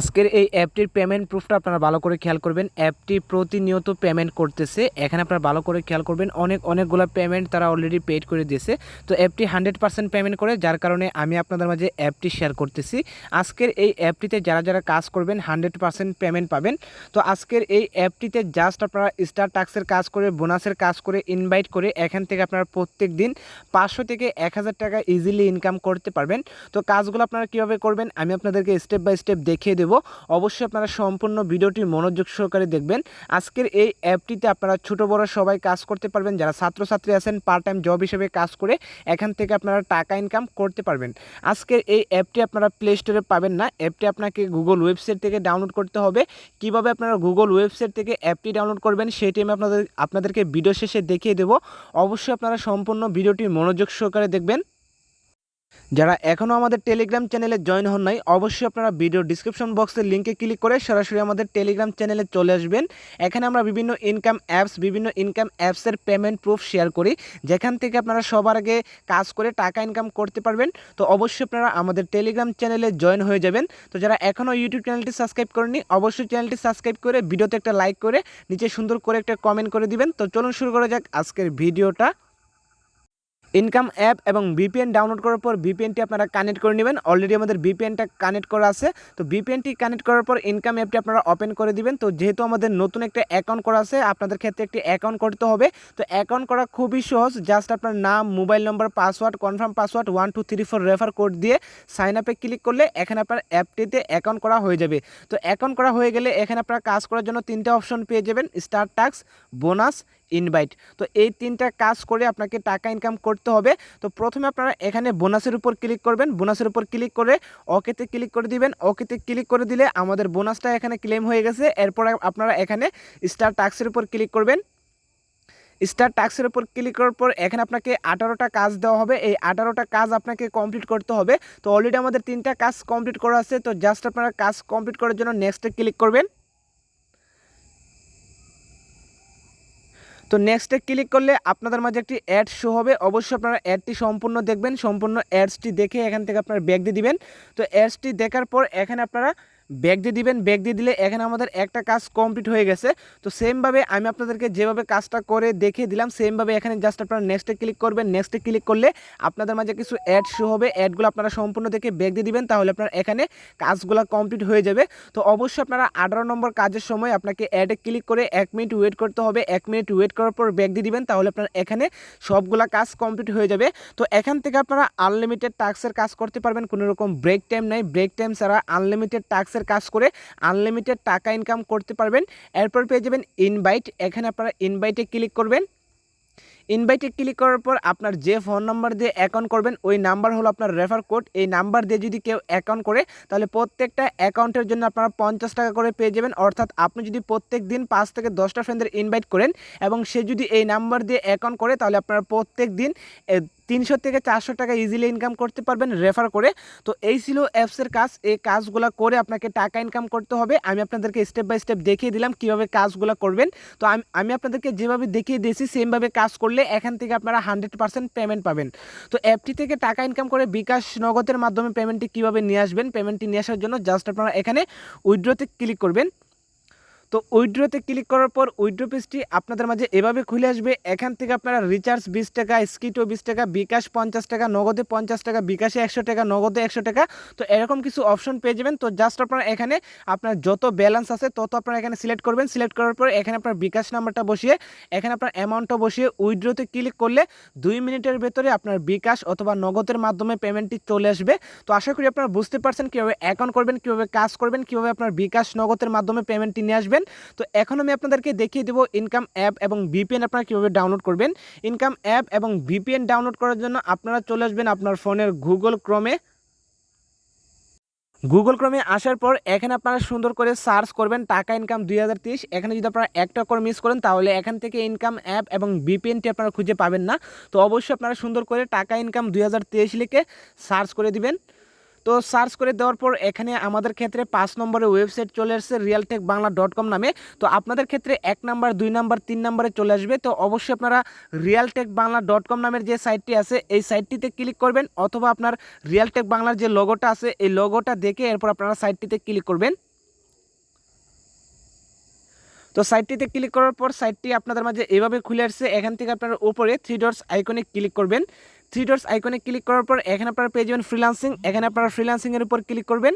আজকের এই অ্যাপটির পেমেন্ট প্রুফটা আপনারা ভালো করে খেয়াল করবেন। অ্যাপটি প্রতিনিয়ত পেমেন্ট করতেছে। এখানে আপনারা ভালো করে খেয়াল করবেন, অনেকগুলো পেমেন্ট তারা অলরেডি পেড করে দিয়েছে। তো অ্যাপটি 100% পেমেন্ট করে, যার কারণে আমি আপনাদের মাঝে অ্যাপটি শেয়ার করতেছি। আজকের এই অ্যাপটিতে যারা কাজ করবেন 100% পেমেন্ট পাবেন। তো আজকের এই অ্যাপটিতে জাস্ট আপনারা স্টার টাস্কের কাজ করে, বোনাসের কাজ করে, ইনভাইট করে এখান থেকে আপনারা প্রত্যেক দিন 500 থেকে 1000 টাকা ইজিলি ইনকাম করতে পারবেন। তো কাজগুলো আপনারা কীভাবে করবেন আমি আপনাদেরকে স্টেপ বাই স্টেপ দেখিয়ে দেব। অবশ্যই আপনারা সম্পূর্ণ ভিডিওটি মনোযোগ সহকারে দেখবেন। আজকের এই অ্যাপটিতে আপনারা ছোট বড় সবাই কাজ করতে পারবেন। যারা ছাত্রছাত্রী আছেন পার্ট টাইম জব হিসেবে কাজ করে এখান থেকে আপনারা টাকা ইনকাম করতে পারবেন। আজকের এই অ্যাপটি আপনারা প্লে স্টোরে পাবেন না, অ্যাপটি আপনাকে গুগল ওয়েবসাইট থেকে ডাউনলোড করতে হবে। কিভাবে আপনারা গুগল ওয়েবসাইট থেকে অ্যাপটি ডাউনলোড করবেন সেটি আমি আপনাদেরকে ভিডিও শেষে দেখিয়ে দেব। অবশ্যই আপনারা সম্পূর্ণ ভিডিওটি মনোযোগ সহকারে দেখবেন। যারা এখনও আমাদের টেলিগ্রাম চ্যানেলে জয়েন হন নাই, অবশ্যই আপনারা ভিডিও ডিসক্রিপশন বক্সের লিঙ্কে ক্লিক করে সরাসরি আমাদের টেলিগ্রাম চ্যানেলে চলে আসবেন। এখানে আমরা বিভিন্ন ইনকাম অ্যাপসের পেমেন্ট প্রুফ শেয়ার করি, যেখান থেকে আপনারা সবার আগে কাজ করে টাকা ইনকাম করতে পারবেন। তো অবশ্যই আপনারা আমাদের টেলিগ্রাম চ্যানেলে জয়েন হয়ে যাবেন। তো যারা এখনও ইউটিউব চ্যানেলটি সাবস্ক্রাইব করেননি, অবশ্যই চ্যানেলটি সাবস্ক্রাইব করে ভিডিওতে একটা লাইক করে নিচে সুন্দর করে একটা কমেন্ট করে দিবেন। তো চলুন শুরু করা যাক আজকের ভিডিওটা। ইনকাম অ্যাপ এবং ভিপিএন ডাউনলোড করার পর ভিপিএনটি আপনারা কানেক্ট করে নেবেন। অলরেডি আমাদের ভিপিএনটা কানেক্ট করা আছে। তো ভিপিএনটি কানেক্ট করার পর ইনকাম অ্যাপটি আপনারা ওপেন করে দিবেন। তো যেহেতু আমাদের নতুন একটা অ্যাকাউন্ট করা আছে, আপনাদের ক্ষেত্রে একটি অ্যাকাউন্ট করতে হবে। তো অ্যাকাউন্ট করা খুবই সহজ, জাস্ট আপনার নাম, মোবাইল নম্বর, password, confirm password 1 2 3 4 refer code দিয়ে সাইন আপে ক্লিক করলে এখানে আপনার অ্যাপটিতে অ্যাকাউন্ট করা হয়ে যাবে। তো অ্যাকাউন্ট করা হয়ে গেলে এখানে আপনারা কাজ করার জন্য 3টা অপশন পেয়ে যাবেন: স্টার টাস্ক, বোনাস, ইনভাইট। তো এই 3টা কাজ করে আপনাকে টাকা ইনকাম করতে হবে। তো প্রথমে আপনারা এখানে বোনাসের উপর ক্লিক করবেন। বোনাসের উপর ক্লিক করে ওকেতে ক্লিক করে দিবেন। ওকেতে ক্লিক করে দিলে আমাদের বোনাসটা এখানে ক্লেম হয়ে গেছে। এরপর আপনারা এখানে স্টার টাস্কের উপর ক্লিক করবেন। স্টার টাস্কের উপর ক্লিক করার পর এখানে আপনাকে 18টা কাজ দেওয়া হবে। এই 18টা কাজ আপনাকে কমপ্লিট করতে হবে। তো অলরেডি আমাদের 3টা কাজ কমপ্লিট করা আছে। তো জাস্ট আপনারা কাজ কমপ্লিট করার জন্য নেক্সটে ক্লিক করবেন। তো নেক্সটে ক্লিক করলে আপনাদের মাঝে একটি অ্যাড শো হবে। অবশ্যই আপনারা অ্যাডটি সম্পূর্ণ দেখবেন। সম্পূর্ণ অ্যাডসটি দেখে এখান থেকে আপনারা ব্যাক দিয়ে দিবেন। তো অ্যাডসটি দেখার পর এখানে আপনারা ব্যাক দিয়ে দিবেন। ব্যাক দিয়ে দিলে এখানে আমাদের একটা কাজ কমপ্লিট হয়ে গেছে। তো সেমভাবে আমি আপনাদেরকে যেভাবে কাজটা করে দেখিয়ে দিলাম, সেমভাবে এখানে জাস্ট আপনারা নেক্সটে ক্লিক করবেন। নেক্সটে ক্লিক করলে আপনাদের মাঝে কিছু অ্যাড শো হবে। অ্যাডগুলো আপনারা সম্পূর্ণ দেখে ব্যাক দিয়ে দিবেন, তাহলে আপনার এখানে কাজগুলো কমপ্লিট হয়ে যাবে। তো অবশ্যই আপনারা 18 নম্বর কাজের সময় আপনাকে অ্যাডে ক্লিক করে 1 মিনিট ওয়েট করতে হবে। 1 মিনিট ওয়েট করার পর ব্যাক দিয়ে দিবেন, তাহলে আপনার এখানে সবগুলা কাজ কমপ্লিট হয়ে যাবে। তো এখান থেকে আপনারা আনলিমিটেড টাস্কের কাজ করতে পারবেন। কোনো রকম ব্রেক টাইম নাই। ব্রেক টাইম ছাড়া আনলিমিটেড টাস্কের কাজ করে আনলিমিটেড টাকা ইনকাম করতে পারবেন। এরপর পেয়ে যাবেন ইনভাইট। এখানে আপনারা ইনভাইটে ক্লিক করবেন। ইনভাইটে ক্লিক করার পর আপনার যে ফোন নাম্বার দিয়ে অ্যাকাউন্ট করবেন ওই নাম্বার হলো আপনার রেফার কোড। এই নাম্বার দিয়ে যদি কেউ অ্যাকাউন্ট করে তাহলে প্রত্যেকটা অ্যাকাউন্টের জন্য আপনারা 50 টাকা করে পেয়ে যাবেন। অর্থাৎ আপনি যদি প্রত্যেক দিন 5 থেকে 10টা ফ্রেন্ডদের ইনভাইট করেন এবং সে যদি এই নাম্বার দিয়ে অ্যাকাউন্ট করে, তাহলে আপনারা প্রত্যেক দিন 300 থেকে 400 টাকা ইজিলি ইনকাম করতে পারবেন রেফার করে। তো এই ছিল অ্যাপসের কাজ। এই কাজগুলো করে আপনাকে টাকা ইনকাম করতে হবে। আমি আপনাদেরকে স্টেপ বাই স্টেপ দেখিয়ে দিলাম কীভাবে কাজগুলো করবেন। তো আমি আপনাদেরকে যেভাবে দেখিয়ে দিয়েছি সেমভাবে কাজ করলে এখান থেকে আপনারা 100% পেমেন্ট পাবেন। তো অ্যাপটি থেকে টাকা ইনকাম করে বিকাশ নগদের মাধ্যমে পেমেন্টটি কীভাবে নিয়ে আসবেন, পেমেন্টটি নিয়ে আসার জন্য জাস্ট আপনারা এখানে উইথড্রতে ক্লিক করবেন। তো উইথড্রতে ক্লিক করার পর উইথড্র পেজটি আপনাদের মাঝে এভাবে খুলে আসবে। এখান থেকে আপনারা রিচার্জ 20 টাকা, স্কিটও 20 টাকা, বিকাশ 50 টাকা, নগদে 50 টাকা, বিকাশে 100 টাকা, নগদে 100 টাকা, তো এরকম কিছু অপশন পেয়ে যাবেন। তো জাস্ট আপনারা এখানে আপনার যত ব্যালেন্স আছে তত আপনারা এখানে সিলেক্ট করবেন। সিলেক্ট করার পর এখানে আপনার বিকাশ নাম্বারটা বসিয়ে এখানে আপনার অ্যামাউন্টটা বসিয়ে উইথড্রতে ক্লিক করলে 2 মিনিটের ভেতরে আপনার বিকাশ অথবা নগদের মাধ্যমে পেমেন্টটি চলে আসবে। তো আশা করি আপনারা বুঝতে পারছেন কীভাবে অ্যাকাউন্ট করবেন, কীভাবে কাজ করবেন, কীভাবে আপনার বিকাশ নগদের মাধ্যমে পেমেন্টটি নিয়ে আসবেন। তো এখন আমি আপনাদেরকে দেখিয়ে দেবো ইনকাম অ্যাপ এবং ভিপিএন আপনারা কীভাবে ডাউনলোড করবেন। ইনকাম অ্যাপ এবং ভিপিএন ডাউনলোড করার জন্য আপনারা চলে আসবেন আপনার ফোনের গুগল ক্রোমে আসার পর এখানে আপনারা সুন্দর করে সার্চ করবেন টাকা ইনকাম 2023। এখানে যদি আপনারা একটা করে মিস করেন তাহলে এখান থেকে ইনকাম অ্যাপ এবং ভিপিএনটি আপনারা খুঁজে পাবেন না। তো অবশ্যই আপনারা সুন্দর করে টাকা ইনকাম 2023 লিখে সার্চ করে দিবেন। তো সার্চ করে দেওয়ার পর এখানে আমাদের ক্ষেত্রে 5 নম্বরে ওয়েবসাইট চলে আসছে realtekbangla.com নামে। তো আপনাদের ক্ষেত্রে 1 নাম্বার 2 নাম্বার 3 নাম্বারে চলে আসবে। তো অবশ্যই আপনারা realtekbangla.com নামের যে সাইটটি আছে এই সাইটটিতে ক্লিক করবেন, অথবা আপনার রিয়ালটেক বাংলার যে লোগোটা আছে এই লোগোটা দেখে এরপর আপনারা সাইটটিতে ক্লিক করবেন। তো সাইটটিতে ক্লিক করার পর সাইটটি আপনাদের মাঝে এভাবে খুলে আসছে। এখান থেকে আপনারা উপরে 3 ডটস আইকনে ক্লিক করবেন। 3 ডটস আইকনে ক্লিক করার পর এখানে আপনারা পেয়ে যাবেন ফ্রিল্যান্সিং। এখানে আপনারা ফ্রিল্যান্সিংয়ের উপর ক্লিক করবেন।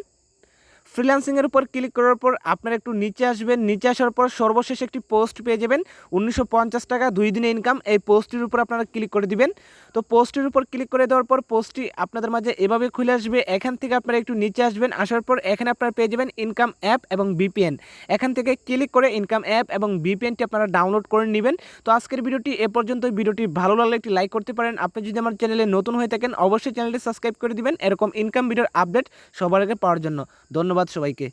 ফ্রিল্যান্সিংয়ের উপর ক্লিক করার পর আপনারা একটু নিচে আসবেন। নিচে আসার পর সর্বশেষ একটি পোস্ট পেয়ে যাবেন 1950 টাকা 2 দিনে ইনকাম। এই পোস্টটির উপর আপনারা ক্লিক করে দিবেন। তো পোস্টটির উপর ক্লিক করে দেওয়ার পর পোস্টটি আপনাদের মাঝে এভাবে খুলে আসবে। এখান থেকে আপনারা একটু নিচে আসবেন। আসার পর এখানে আপনারা পেয়ে যাবেন ইনকাম অ্যাপ এবং বিপিএন। এখান থেকে ক্লিক করে ইনকাম অ্যাপ এবং বিপিএনটি আপনারা ডাউনলোড করে নেবেন। তো আজকের ভিডিওটি এ পর্যন্ত। ভিডিওটি ভালো লাগলে একটি লাইক করতে পারেন। আপনি যদি আমার চ্যানেলে নতুন হয়ে থাকেন অবশ্যই চ্যানেলটি সাবস্ক্রাইব করে দিবেন এরকম ইনকাম ভিডিওর আপডেট সবার আগে পাওয়ার জন্য। ধন্যবাদ সবাইকে।